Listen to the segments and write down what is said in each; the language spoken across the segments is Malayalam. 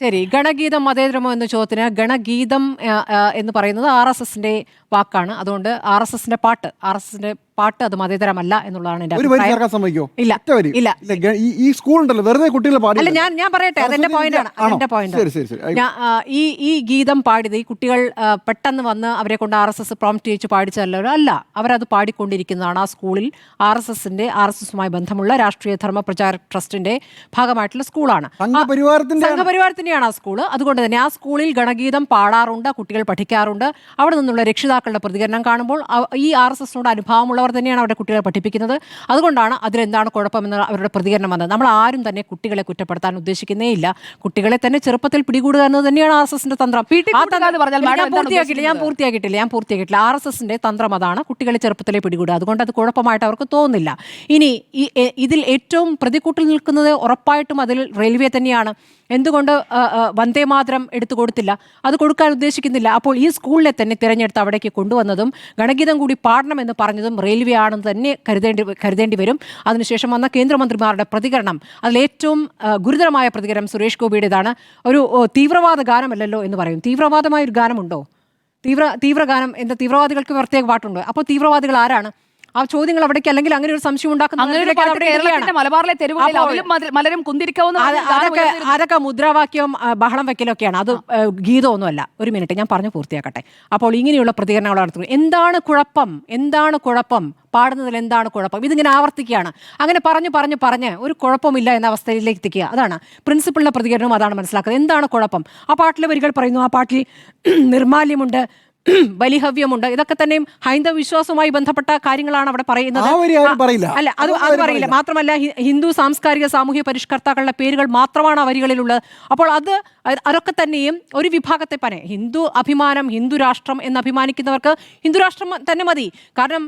ശരി, ഗണഗീതം മതേതരമോ എന്ന ചോദ്യത്തിന് ഗണഗീതം എന്ന് പറയുന്നത് RSSന്റെ വാക്കാണ്. അതുകൊണ്ട് RSSന്റെ പാട്ട് അത് മതേതരമല്ല എന്നുള്ളതാണ് എന്റെ സമ്മതിക്കോ? ഇല്ല ഇല്ല. ഈ സ്കൂൾ ഉണ്ടല്ലോ, വെറുതെ കുട്ടികളെ അല്ല, ഞാൻ പറയട്ടെ, അതെന്റെ പോയിന്റാണ്. ഈ ഗീതം പാടിയത് ഈ കുട്ടികൾ പെട്ടെന്ന് വന്ന് അവരെ കൊണ്ട് RSS പ്രോംപ്റ്റ് ചെയ്യിച്ച് പാടിച്ചല്ലോ, അല്ല, അവരത് പാടിക്കൊണ്ടിരിക്കുന്നതാണ്. ആ സ്കൂളിൽ RSSുമായി ബന്ധമുള്ള രാഷ്ട്രീയ ധർമ്മ പ്രചാര ട്രസ്റ്റിന്റെ ഭാഗമായിട്ടുള്ള സ്കൂളാണ്. സംഘപരിവാരത്തിന്റെയാണ് ആ സ്കൂള്. അതുകൊണ്ട് തന്നെ ആ സ്കൂളിൽ ഗണഗീതം പാടാറുണ്ട്, കുട്ടികൾ പഠിക്കാറുണ്ട്. അവിടെ നിന്നുള്ള രക്ഷിതാക്കളുടെ പ്രതികരണം കാണുമ്പോൾ ഈ RSSനോട് അനുഭാവമുള്ളവർ തന്നെയാണ് അവിടെ കുട്ടികളെ പഠിപ്പിക്കുന്നത്. അതുകൊണ്ടാണ് അതിലെന്താണ് കുഴപ്പമെന്ന് അവരുടെ പ്രതികരണം വന്നത്. നമ്മൾ ആരും തന്നെ കുട്ടികളെ കുറ്റപ്പെടുത്താൻ ഉദ്ദേശിക്കുന്നേ ഇല്ല. കുട്ടികളെ തന്നെ ചെറുപ്പത്തിൽ പിടികൂടുക എന്നത് തന്നെയാണ് RSSന്റെ തന്ത്രം. ഞാൻ പൂർത്തിയാക്കിയിട്ടില്ല. RSSന്റെ തന്ത്രം അതാണ്, കുട്ടികളെ ചെറുപ്പത്തിലെ പിടികൂടുക. അതുകൊണ്ട് അത് കുഴപ്പമായിട്ട് അവർക്ക് തോന്നുന്നില്ല. ഇനി ഇതിൽ ഏറ്റവും പ്രതികൂട്ടിൽ നിൽക്കുന്നത് ഉറപ്പായിട്ടും അതിൽ റെയിൽവേ തന്നെയാണ്. എന്തുകൊണ്ട് വന്ദേമാതരം എടുത്തു കൊടുത്തില്ല? അത് കൊടുക്കാൻ ഉദ്ദേശിക്കുന്നില്ല. അപ്പോൾ ഈ സ്കൂളിനെ തന്നെ തിരഞ്ഞെടുത്ത് അവിടേക്ക് കൊണ്ടുവന്നതും ഗണഗീതം കൂടി പാടണമെന്ന് പറഞ്ഞതും റെയിൽവേ ആണെന്ന് തന്നെ കരുതേണ്ടി വരും. അതിനുശേഷം വന്ന കേന്ദ്രമന്ത്രിമാരുടെ പ്രതികരണം, അതിലേറ്റവും ഗുരുതരമായ പ്രതികരണം സുരേഷ് ഗോപിയുടേതാണ്. ഒരു തീവ്രവാദ ഗാനമല്ലല്ലോ എന്ന് പറയും. തീവ്രവാദമായ ഒരു ഗാനമുണ്ടോ? തീവ്രഗാനം എന്താ? തീവ്രവാദികൾക്ക് പ്രത്യേക പാട്ടുണ്ടോ? അപ്പോൾ തീവ്രവാദികൾ ആരാണ്? ആ ചോദ്യങ്ങൾ അവിടേക്ക്, അല്ലെങ്കിൽ അങ്ങനെ ഒരു സംശയം അതൊക്കെ മുദ്രാവാക്യവും ബഹളം വെക്കലൊക്കെയാണ്. അത് ഗീതമൊന്നുമല്ല. ഒരു മിനിറ്റ്, ഞാൻ പറഞ്ഞു പൂർത്തിയാക്കട്ടെ. അപ്പോൾ ഇങ്ങനെയുള്ള പ്രതികരണങ്ങൾ നടത്തുന്നു. എന്താണ് കുഴപ്പം പാടുന്നതിൽ എന്താണ് കുഴപ്പം? ഇതിങ്ങനെ ആവർത്തിക്കുകയാണ്. അങ്ങനെ പറഞ്ഞ് ഒരു കുഴപ്പമില്ല എന്ന അവസ്ഥയിലേക്ക് എത്തിക്കുക. അതാണ് പ്രിൻസിപ്പളിന്റെ പ്രതികരണവും അതാണ് മനസ്സിലാക്കുന്നത്. എന്താണ് കുഴപ്പം? ആ പാട്ടിലെ വരികൾ പറയുന്നു, ആ പാട്ടിൽ നിർമാല്യമുണ്ട്, ബലിഹവ്യമുണ്ട്. ഇതൊക്കെ തന്നെയും ഹൈന്ദവ വിശ്വാസവുമായി ബന്ധപ്പെട്ട കാര്യങ്ങളാണ് അവിടെ പറയുന്നത്. അല്ല, അത് പറയില്ല. മാത്രമല്ല, ഹിന്ദു സാംസ്കാരിക സാമൂഹ്യ പരിഷ്കർത്താക്കളുടെ പേരുകൾ മാത്രമാണ് ആ വരികളിലുള്ളത്. അപ്പോൾ അതൊക്കെ തന്നെയും ഒരു വിഭാഗത്തെ ഹിന്ദു അഭിമാനം, ഹിന്ദു രാഷ്ട്രം എന്ന് അഭിമാനിക്കുന്നവർക്ക് ഹിന്ദു രാഷ്ട്രം തന്നെ മതി. കാരണം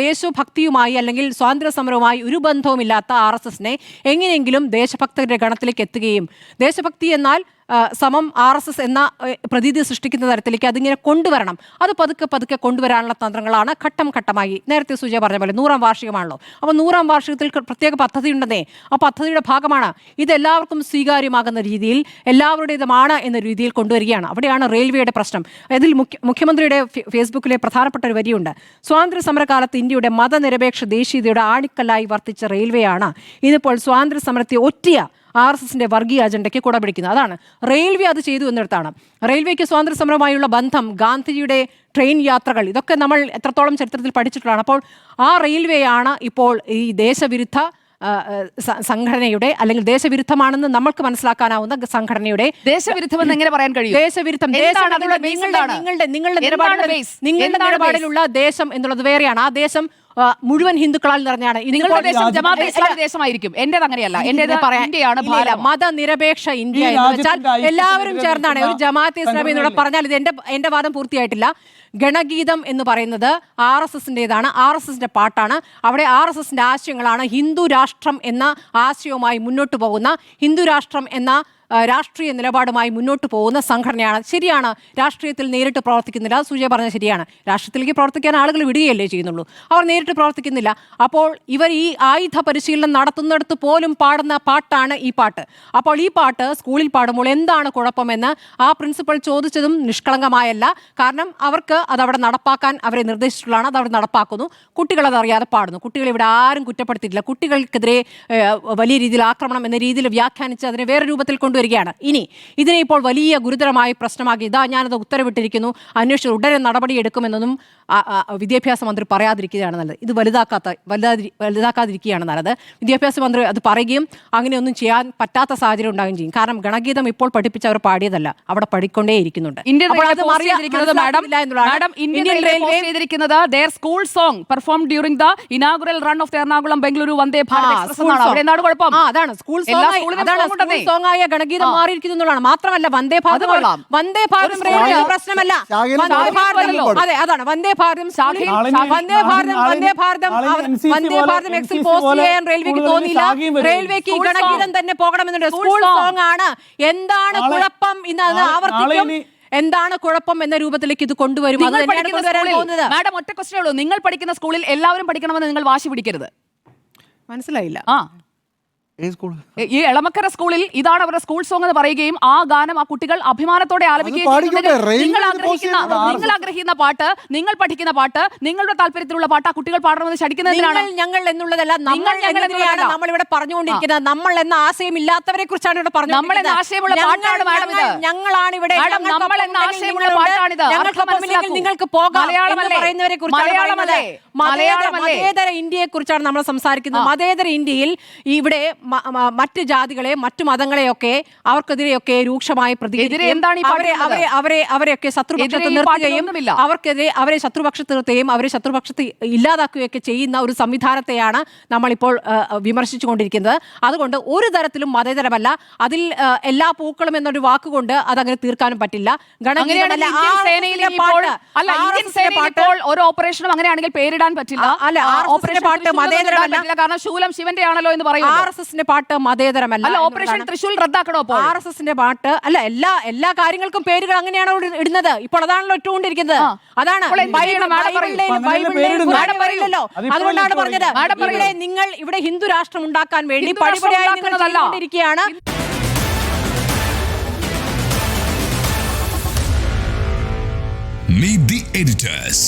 ദേശഭക്തിയുമായി അല്ലെങ്കിൽ സ്വാതന്ത്ര്യ സമരവുമായി ഒരു ബന്ധവുമില്ലാത്ത RSSനെ എങ്ങനെയെങ്കിലും ദേശഭക്തരുടെ ഗണത്തിലേക്ക് എത്തുകയും, ദേശഭക്തി എന്നാൽ സമം RSS എന്ന പ്രതീതി സൃഷ്ടിക്കുന്ന തരത്തിലേക്ക് അതിങ്ങനെ കൊണ്ടുവരണം. അത് പതുക്കെ കൊണ്ടുവരാനുള്ള തന്ത്രങ്ങളാണ് ഘട്ടം ഘട്ടമായി. നേരത്തെ സുജയ പറഞ്ഞ പോലെ 100ാം വാർഷികമാണല്ലോ. അപ്പോൾ 100ാം വാർഷികത്തിൽ പ്രത്യേക പദ്ധതി ഉണ്ടെന്നേ. ആ പദ്ധതിയുടെ ഭാഗമാണ് ഇതെല്ലാവർക്കും സ്വീകാര്യമാകുന്ന രീതിയിൽ, എല്ലാവരുടേതുമാണ് എന്ന രീതിയിൽ കൊണ്ടുവരികയാണ്. അവിടെയാണ് റെയിൽവേയുടെ പ്രശ്നം. അതിൽ മുഖ്യമന്ത്രിയുടെ ഫേസ്ബുക്കിലെ പ്രധാനപ്പെട്ട ഒരു വരിയുണ്ട്. സ്വാതന്ത്ര്യ സമരകാലത്ത് ഇന്ത്യയുടെ മതനിരപേക്ഷ ദേശീയതയുടെ ആണിക്കല്ലായി വർത്തിച്ച റെയിൽവേയാണ് ഇന്നിപ്പോൾ സ്വാതന്ത്ര്യ സമരത്തെ ഒറ്റിയ RSSന്റെ വർഗീയ അജണ്ടയ്ക്ക് കുടപിടിക്കുന്നത്. അതാണ് റെയിൽവേ അത് ചെയ്തു എന്നിടത്താണ്. റെയിൽവേക്ക് സ്വാതന്ത്ര്യ സമരമായുള്ള ബന്ധം, ഗാന്ധിജിയുടെ ട്രെയിൻ യാത്രകൾ, ഇതൊക്കെ നമ്മൾ എത്രത്തോളം ചരിത്രത്തിൽ പഠിച്ചിട്ടുള്ളതാണ്. അപ്പോൾ ആ റെയിൽവേയാണ് ഇപ്പോൾ ഈ ദേശവിരുദ്ധ സംഘടനയുടെ, അല്ലെങ്കിൽ ദേശവിരുദ്ധമാണെന്ന് നമ്മൾക്ക് മനസ്സിലാക്കാനാവുന്ന സംഘടനയുടെ ദേശവിരുദ്ധമെന്ന് എങ്ങനെ പറയാൻ കഴിയും? ദേശവിരുദ്ധം നിങ്ങളുടെ നിലപാടിലുള്ള ദേശം എന്നുള്ളത് വേറെയാണ്. ആ ദേശം മുഴുവൻ ഹിന്ദുക്കളാൽ നിറഞ്ഞാണ്. ദേശമായിരിക്കും. എന്റേത് അങ്ങനെയല്ല. മതനിരപേക്ഷ ഇന്ത്യ എന്ന് വെച്ചാൽ എല്ലാവരും ചേർന്നാണ്. ഒരു ജമാഅത്തെ ഇസ്ലാമി എന്നൂടെ പറഞ്ഞാൽ, ഇത് എന്റെ വാദം പൂർത്തിയായിട്ടില്ല. ഗണഗീതം എന്ന് പറയുന്നത് RSSന്റേതാണ്, RSSന്റെ പാട്ടാണ്. അവിടെ RSSന്റെ ആശയങ്ങളാണ്. ഹിന്ദു രാഷ്ട്രം എന്ന ആശയവുമായി മുന്നോട്ട് പോകുന്ന, ഹിന്ദു രാഷ്ട്രം എന്ന രാഷ്ട്രീയ നിലപാടുമായി മുന്നോട്ട് പോകുന്ന സംഘടനയാണ്. ശരിയാണ്, രാഷ്ട്രീയത്തിൽ നേരിട്ട് പ്രവർത്തിക്കുന്നില്ല. സുജയ പറഞ്ഞ ശരിയാണ്. രാഷ്ട്രീയത്തിലേക്ക് പ്രവർത്തിക്കാൻ ആളുകൾ വിടുകയല്ലേ ചെയ്യുന്നുള്ളൂ, അവർ നേരിട്ട് പ്രവർത്തിക്കുന്നില്ല. അപ്പോൾ ഇവർ ഈ ആയുധ പരിശീലനം നടത്തുന്നിടത്ത് പോലും പാടുന്ന പാട്ടാണ് ഈ പാട്ട്. അപ്പോൾ ഈ പാട്ട് സ്കൂളിൽ പാടുമ്പോൾ എന്താണ് കുഴപ്പമെന്ന് ആ പ്രിൻസിപ്പൽ ചോദിച്ചതും നിഷ്കളങ്കമായല്ല. കാരണം അവർക്ക് അതവിടെ നടപ്പാക്കാൻ അവരെ നിർദ്ദേശിച്ചിട്ടുള്ളതാണ്. അത് അവിടെ നടപ്പാക്കുന്നു. കുട്ടികൾ അതറിയാതെ പാടുന്നു. കുട്ടികൾ ഇവിടെ ആരും കുറ്റപ്പെടുത്തിയിട്ടില്ല. കുട്ടികൾക്കെതിരെ വലിയ രീതിയിൽ ആക്രമണം എന്ന രീതിയിൽ വ്യാഖ്യാനിച്ച് അതിനെ വേറെ രൂപത്തിൽ കൊണ്ടുവരികയാണ്. ഇനി ഇതിനെ ഇപ്പോൾ വലിയ ഗുരുതരമായ പ്രശ്നമാക്കി, ഞാനത് ഉത്തരവിട്ടിരിക്കുന്നു, അന്വേഷിച്ച് ഉടനെ നടപടിയെടുക്കുമെന്നൊന്നും വിദ്യാഭ്യാസ മന്ത്രി പറയാതിരിക്കുകയാണ് നല്ലത്. ഇത് വലുതാക്കാതിരിക്കുകയാണ് നല്ലത്. വിദ്യാഭ്യാസ മന്ത്രി അത് പറയുകയും അങ്ങനെയൊന്നും ചെയ്യാൻ പറ്റാത്ത സാഹചര്യം ഉണ്ടാവുകയും ചെയ്യും. കാരണം ഗണഗീതം ഇപ്പോൾ പഠിപ്പിച്ചവർ പാടിയതല്ല, അവിടെ പഠിക്കൊണ്ടേ ഇരിക്കുന്നുണ്ട്. ഗണഗീതം മാറിയിരിക്കുന്നു എന്നുള്ളതാണ്. മാത്രമല്ല, വന്ദേ ഭാരതം പ്രശ്നമല്ല. അതെ, അതാണ് വന്ദേ ഭാരതം എക്സിൽ പോസ്റ്റ് ചെയ്യാൻ റെയിൽവേക്ക് തോന്നിയില്ല. റെയിൽവേക്ക് ഈ ഗണഗീതം തന്നെ പോകണമെന്നുണ്ട്. സ്കൂൾ സോങ് ആണ്. എന്താണ് കുഴപ്പം ഇന്ന് അത് ആവർത്തിക്കും. എന്താണ് കുഴപ്പം എന്ന രൂപത്തിലേക്ക് ഇത് കൊണ്ടുവരും. മാഡം, ഒറ്റ ക്വസ്റ്റ്യനേ ഉള്ളൂ. നിങ്ങൾ പഠിക്കുന്ന സ്കൂളിൽ എല്ലാവരും പഠിക്കണമെന്ന് നിങ്ങൾ വാശി പിടിക്കരുത്. മനസ്സിലായില്ല. ഈ എളമക്കര സ്കൂളിൽ ഇതാണ് അവരുടെ സ്കൂൾ സോങ് എന്ന് പറയുകയും ആ ഗാനം ആ കുട്ടികൾ അഭിമാനത്തോടെ ആലപിക്കുകയും പാടിക്കോട്ടെ, ചെയ്യുന്നത് റെയിൽവേ നിങ്ങൾ ആഗ്രഹിക്കുന്ന പാട്ട്, നിങ്ങൾ പഠിക്കുന്ന പാട്ട്, നിങ്ങളുടെ താല്പര്യത്തിലുള്ള പാട്ട് ആ കുട്ടികൾ പാടണമെന്ന് ശടിക്കുന്നതിനാണ്. ഞങ്ങൾ എന്നുള്ളതല്ല, നമ്മളിവിടെ പറഞ്ഞുകൊണ്ടിരിക്കുന്നത്. നമ്മൾ എന്ന ആശയം ഇല്ലാത്തവരെ കുറിച്ചാണ് ഇവിടെ പറഞ്ഞത്. നമ്മൾ എന്ന ആശയമുള്ള പാട്ടാണ് മാഡം ഇത്. ഞങ്ങളാണ് ഇവിടെ നമ്മൾ എന്ന ആശയമുള്ള പാട്ടാണിത്. നിങ്ങൾക്ക് പോകാം എന്ന് പറയുന്നവരെ കുറിച്ചാണ്. മതേതര ഇന്ത്യയെ കുറിച്ചാണ് നമ്മൾ സംസാരിക്കുന്നത്. മതേതര ഇന്ത്യയിൽ ഇവിടെ മറ്റ് ജാതികളെ, മറ്റു മതങ്ങളെയൊക്കെ അവർക്കെതിരെയൊക്കെ രൂക്ഷമായി പ്രതികരിക്കുകയും അവരെയൊക്കെ ശത്രുപക്ഷത്ത് നിർത്തുകയും അവരെ ശത്രുപക്ഷത്ത് നിർത്തുകയും അവരെ ശത്രുപക്ഷത്ത് ഇല്ലാതാക്കുകയൊക്കെ ചെയ്യുന്ന ഒരു സംവിധാനത്തെയാണ് നമ്മളിപ്പോൾ വിമർശിച്ചുകൊണ്ടിരിക്കുന്നത്. അതുകൊണ്ട് ഒരു തരത്തിലും മതേതരമല്ല. അതിൽ എല്ലാ പൂക്കളും എന്നൊരു വാക്കുകൊണ്ട് അതങ്ങനെ തീർക്കാനും പറ്റില്ല. ഒരു ഓപ്പറേഷനും അങ്ങനെയാണെങ്കിൽ പേരിടാൻ പറ്റില്ല. കാരണം ശൂലം ശിവന്റെ ആണല്ലോ എന്ന് പറയുന്നത്. RSSന്റെ പാട്ട് മതേതരമല്ല. ഓപ്പറേഷൻ തൃശൂൽ റദ്ദാക്കണോ? RSSന്റെ പാട്ട് അല്ല, എല്ലാ കാര്യങ്ങൾക്കും പേരുകൾ അങ്ങനെയാണ് ഇടുന്നത്. ഇപ്പോൾ അതാണല്ലോ ഇട്ടുകൊണ്ടിരിക്കുന്നത്. അതാണ് അതുകൊണ്ടാണ് പറഞ്ഞത് നിങ്ങൾ ഇവിടെ ഹിന്ദു രാഷ്ട്രം ഉണ്ടാക്കാൻ വേണ്ടി പടിപടിയായി ചെയ്തുകൊണ്ടിരിക്കുകയാണ്. Meet the editors.